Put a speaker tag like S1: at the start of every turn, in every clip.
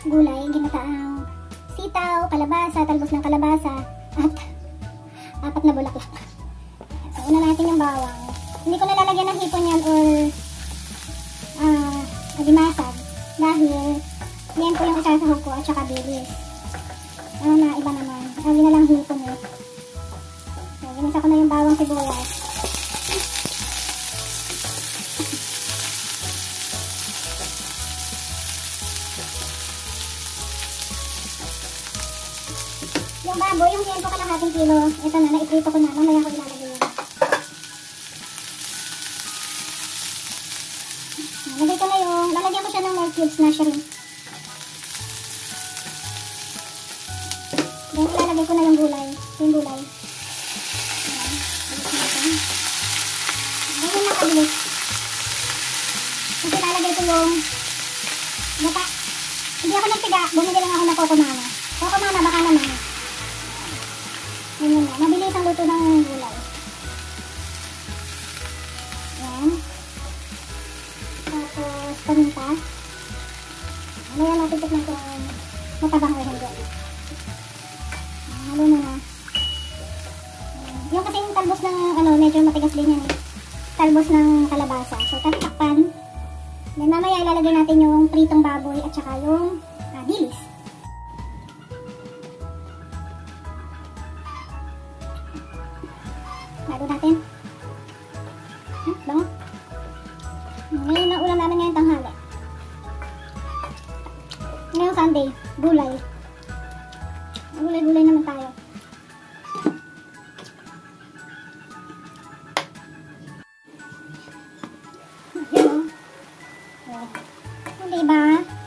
S1: gulay, ginataang sitaw, kalabasa, talbos ng kalabasa, at 4 na bulaklak. So, una natin yung bawang. Hindi ko nalalagyan ng hipon yan or adimasag dahil yan po yung isasahog ko at saka bilis. Na iba naman. Lagi na lang hipon eh. So, ginisa ko na yung bawang sibuyas. Yung baboy, yung yan po kalahating kilo, ito na, naiprito ko na. Mamaya ko ilalagay yan. Lagay ko na yung, lalagyan ko siya ng more cubes na shrimp. Then, ilalagay ko na yung gulay. Yung gulay. Ayan. Ganyan na kabilis. Kasi lalagay ko yung gata. Hindi ako nagtiga. Bumili lang ako na Coco Mama. Coco Mama, baka naman. Ganyan na. Mabilis ang luto ng gulay. Ayan. Tapos, paminta. Ano yan natin tignan kung matabang o hindi. Halo na na. Yung kasing talbos ng medyo matigas din yan eh. Talbos ng kalabasa. So, tatakpan. Then, mamaya ilalagay natin yung pritong baboy at saka yung dilis. Lalo natin. Bango. Ngayon na ulam namin ngayon tanghali. Ngayong Sunday, gulay. Gulay-gulay naman tayo. Ayan o. Hindi ba?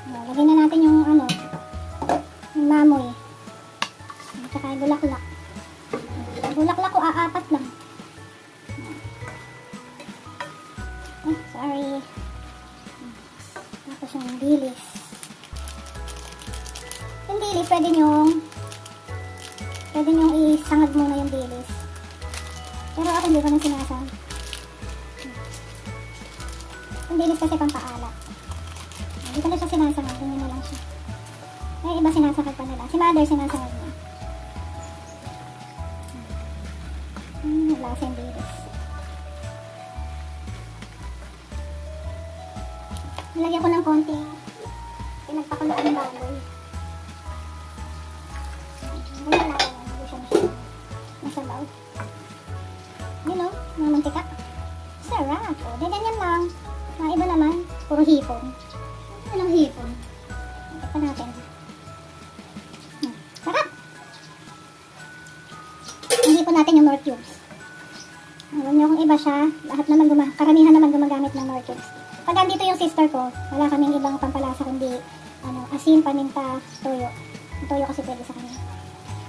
S1: Lagyan na natin yung yung mamoy. At saka bulaklak. Bulaklak ko 4 lang. Oh, sorry. Tapos yung dilis. Yung dilis, pwede nyong isangag muna yung dilis. Pero ako hindi ko nang sinasang. Yung dilis kasi pampaalat. Hindi ko na siya sinasangag. Ganyan na lang siya. May iba sinasangag pa nila. Si mother sinasangag niya. Naglasa yung dilis. Nilagyan ko ng konting pinagpakuluan ng baboy. Ganyan lang. Hindi siya masabaw. Yun o, mga mantika. Sarap. O, ganyan lang. Mga iba naman, puro hipon. Anong hipon? Ito pa natin. Sarap! Ang hipon natin yung Knorr cubes. Alam niyo kung iba siya, lahat naman karamihan naman gumagamit ng Knorr cubes. Pag andito yung sister ko, wala kaming ibang pampalasa kundi asin, paminta, toyo. Yung toyo kasi pwede sa kanya.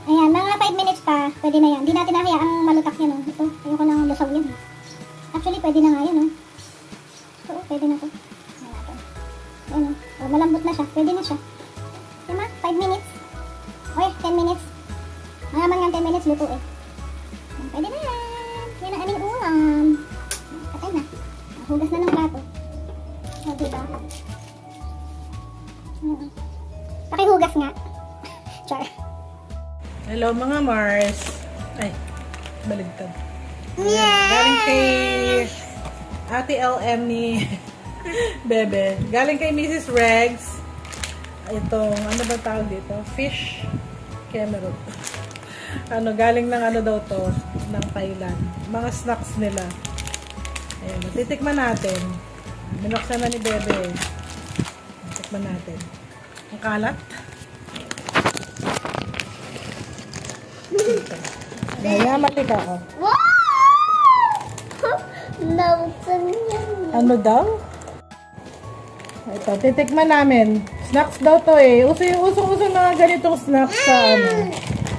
S1: Ayan, mga 5 minutes pa, pwede na yan. Hindi natin nahayaang malutak yan, oh. Ito, ayoko nang lusaw yan. Actually, pwede na nga yan, oh. So, pwede na to. Ayan natin. Ayan, oh. Malambot na siya. Pwede na siya. Diba? 5 minutes. Okay, 10 minutes. Mayaman nga 10 minutes, luto eh. Pwede na yan. Yan ang aming ulam. Patay na. Hugas na ng plato. O, diba? Pakihugas nga. Char.
S2: Hello mga Mars. Ay, baligtad. Galing kay Ate LM ni Bebe. Galing kay Mrs. Regs. Itong, ano ba tawag dito? Fish Cameron. Galing ng daw to, ng Thailand. Mga snacks nila. Ayan, titikman natin. Binuksan na ni Bebe. Titikman natin. Ang kalat. Kaya mali ka ako. Ano daw? Ito, titikman namin. Snacks daw to eh. Uso na ganitong snacks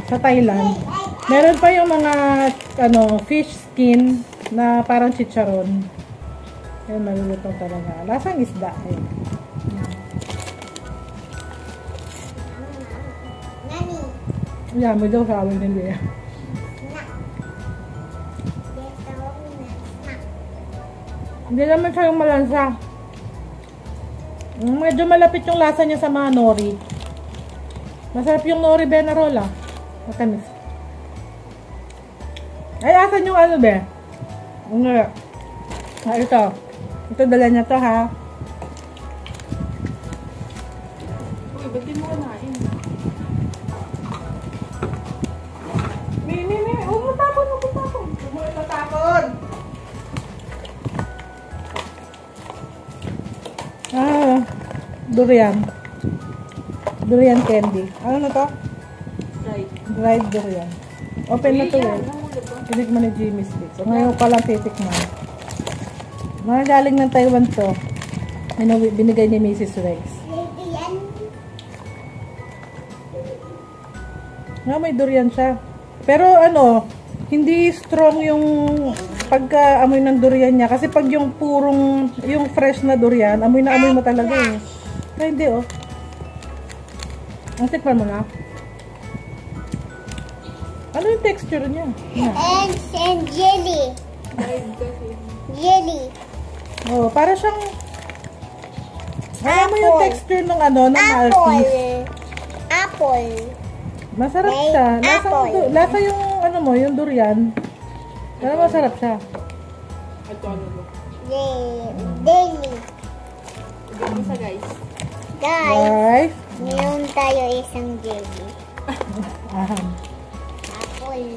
S2: sa Thailand. Meron pa yung mga fish skin na parang chicharon. Yan, malulutong talaga. Lasang isda eh. Yeah, mo daw sa awin hindi. Hindi naman siya yung malansa. Medyo malapit yung lasa niya sa mga nori. Masarap yung nori benarola. Matamis. Ay, asan yung ano, be? Ito. Ito, dala niya to, ha?
S3: Uy, ba't di mo kanain?
S2: Huwag mo tapon, huwag mo tapon. Huwag mo itatapon. Durian. Durian candy. Ano na to?
S3: Right.
S2: Dried durian. Open na to eh. Tinikman ni Jimmy Sweet. So ngayon pa lang titikman. Mga galing ng Taiwan to. Binigay ni Mrs. Rex. May durian siya. Pero ano, hindi strong yung pagka-amoy ng durian niya. Kasi pag yung purong, yung fresh na durian, amoy na amoy mo talaga eh. Pero hindi oh. Ang tikman mo na. Ano yung texture niya?
S4: And jelly. Jelly.
S2: Oh, para siyang alam mo yung texture ng ano, ng Maltese.
S4: Apple.
S2: Masarap siya. Lasa yung ano mo, yung durian. Pero masarap siya.
S3: Ito ano mo?
S4: Jelly.
S3: Bigyan mo sa guys.
S4: Guys, meron tayo isang jelly.
S2: Aham.
S4: Apple.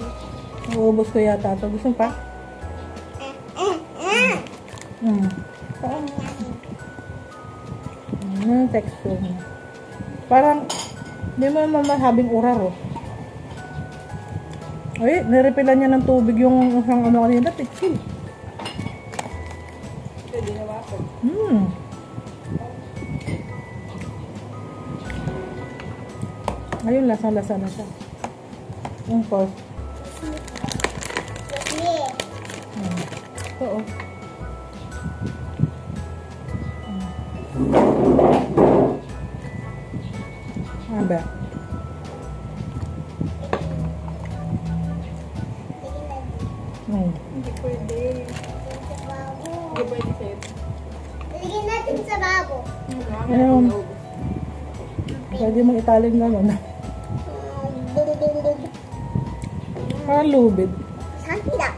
S2: Uubos ko yata ito. Gusto mo pa? Ano yung texture niya? Parang hindi mo naman masabing urar oh. Ay, nirepilan niya ng tubig yung isang ano kanina. Tiksil.
S3: Pwede na wapo.
S2: Ayun, lasang-lasa na siya. Yung first. Oo. Ba?
S3: Hindi pwede. Hindi pwede sa'yo.
S4: Lagyan natin sa babo.
S2: Ayun. Pwede mong italing gano'n. Parang lubid.
S4: Something up.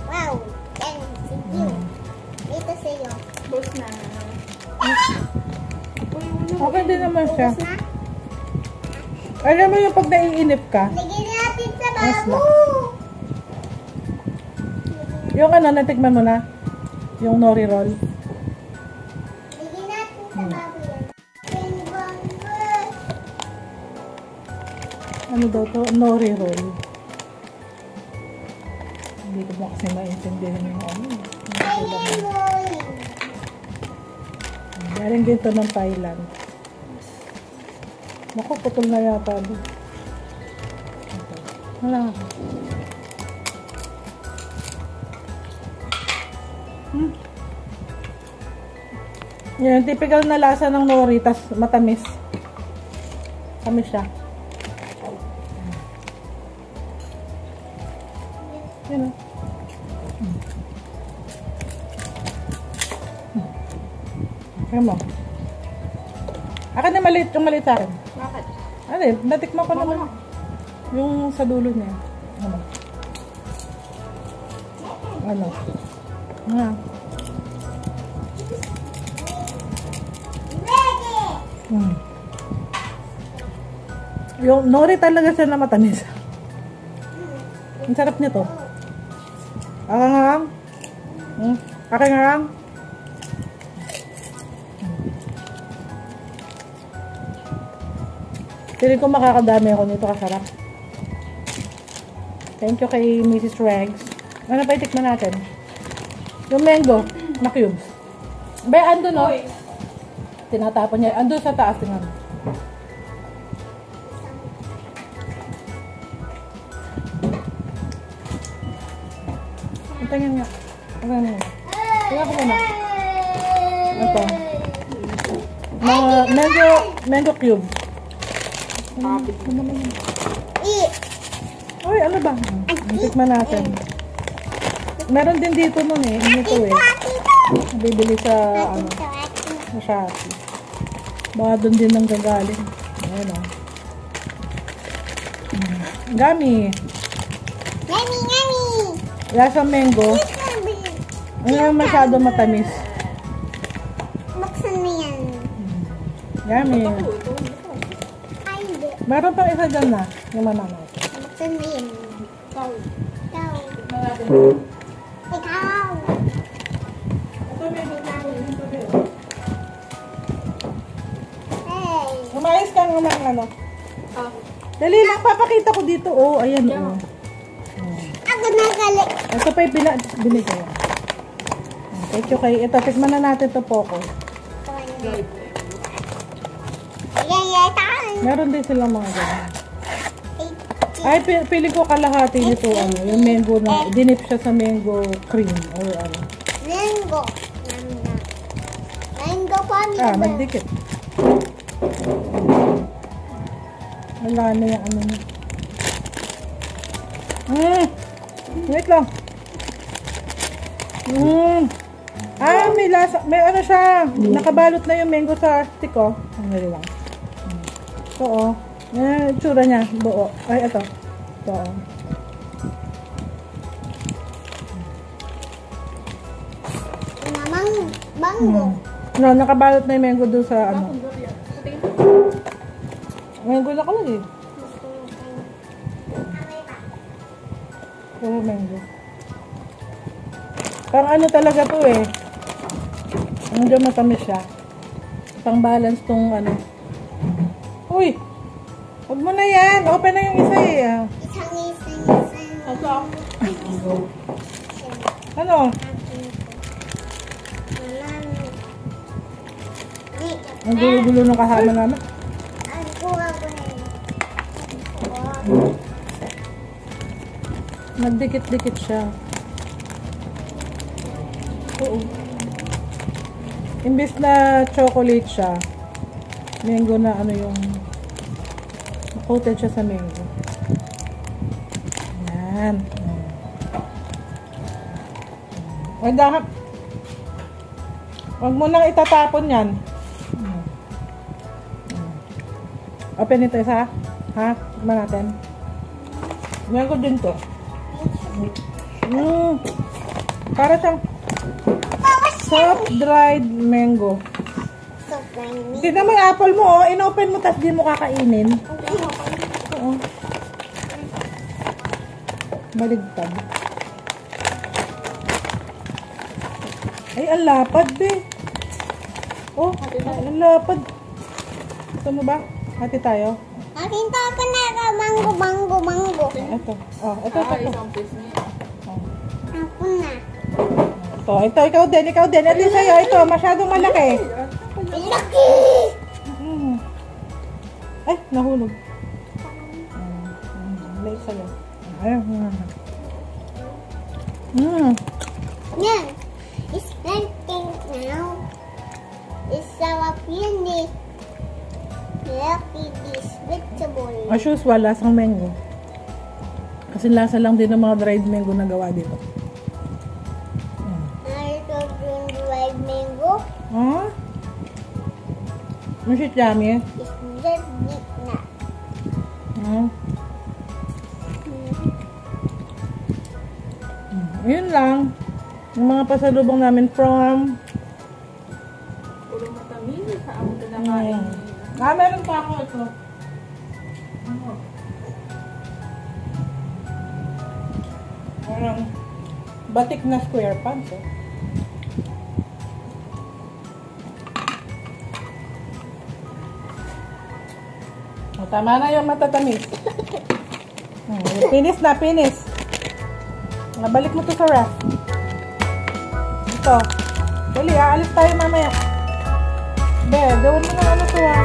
S4: Wow. Thank you. Dito sa'yo.
S3: Boss na.
S2: Okay din naman siya.
S4: Na?
S2: Alam mo yung pag naiinip ka,
S4: Lagyan natin sa
S2: Mas
S4: babo.
S2: yung ano, natikman mo na? Yung nori roll.
S4: Lagyan natin sa babo yan.
S2: Ano daw to? Nori roll. Hindi ko ba kasi maintindihan yung ano. Galing din to ng Thailand. Naku, putol na yata doon. Wala. Yan, typical na lasa ng nori, tas matamis. Tamis siya. Yan o. Ayan mo. Akin na maliit, yung maliit sa akin.
S3: Bakit?
S2: Ano eh, natikman ko naman. Yung sa dulo niya. Ano? Ano? Yung nori talaga siya na matamis. Ang sarap nito. Akangarang. Akangarang. Pili ko makakadami ako nito, kasarap. Thank you kay Mrs. Regs. Ano pa itikman natin? Yung mango na cubes. Be, ando no? Tinatapon niya. Ando sa taas, tingnan. Tingnan nga. Tingnan nga. Tingnan ko muna. Ito. Mango cubes. Uy, ano ba? Tikman natin. Meron din dito nun eh. Ito eh. Bibili sa ano. Sa Shopee. Baka doon din ang gagaling. Ayan o. Gummy.
S4: Yummy, yummy.
S2: Lasa mango. Ngayon masyado matamis.
S4: Buksan mo yan.
S2: Yummy.
S4: Ay, hindi.
S2: Meron pang isa dyan na. Yung mananay.
S4: Buksan mo yan.
S3: Ikaw.
S4: Ikaw.
S3: Tignan natin.
S4: Ikaw.
S3: Ito may gagawin. Ito may
S4: Hey.
S2: Umayos ka ng mga ano.
S3: Ah.
S2: Dali lang, papakita ko dito. Oh, ayan oh.
S4: Ako nagalit.
S2: Ito pa yung binigay. Thank you kay. Ito, tikman na natin ito po ko. Meron din silang mga ganyan. Ay, pili ko kalahati nito, ano, yung mango na, dinip siya sa mango cream or ano.
S4: Mango. Mango kami.
S2: Magdikit. Wala na yung ano niya. Wait lang. May lasa, may ano siya, nakabalot na yung mango sa stick, oh. Ang lang. Ito, oh. Yan, itsura niya, buo. Ay, ito. Ito, oh.
S4: Mango.
S2: No, nakabalot na yung mango doon sa ano. Mango na kalagi. Puro mango. Pang ano talaga to eh. Medyo matamis siya. Pang balance tong ano. Uy! Huwag mo na yan. Open na yung isa eh.
S3: Ito.
S2: Ano? Ang gulo-gulo ng kasama namin. Nagdikit-dikit siya. Oo. Imbis na chocolate siya, mango na ano yung coated siya sa mango. Yan. Huwag mo nang itatapon yan. Open ito isa. Ha? Tignan natin. Mango din to. Para siyang soft dried mango. Tignan mo yung apple mo, oh. Inopen mo, tapos di mo kakainin. Oo. Baligtad. Ay, ang lapad, be. Oh, ang lapad. Gusto mo ba? Hati tayo.
S4: Nakita ko na ka mango.
S2: Ito. Oh, ito.
S3: Isang piece niya.
S4: Ako na.
S2: Oh, ito, ikaw din. At least sa'yo, ito, masyadong malaki.
S4: Laki!
S2: Ay, nahulog. Late sa'yo. Ayun.
S4: Yan. It's melting now. It's sarap yun eh. Lucky this vegetable.
S2: As usual, lasang mango. Kasi lasa lang din ng mga dried mango na gawa dito.
S4: Ito yung dried mango.
S2: Huh? Ano siya, Yummy?
S4: It's just big na.
S2: Yun lang. Yung mga pasalubong namin from...
S3: Puro matamis. Sa ako kinakain.
S2: Meron pa ako ito. Parang batik na square pants, eh. Tama na yung matatamis. Finish na, finish. Nabalik mo to sa ref. Ito. Dali, aalis tayo mamaya. Be, gawin mo na ano to, ha.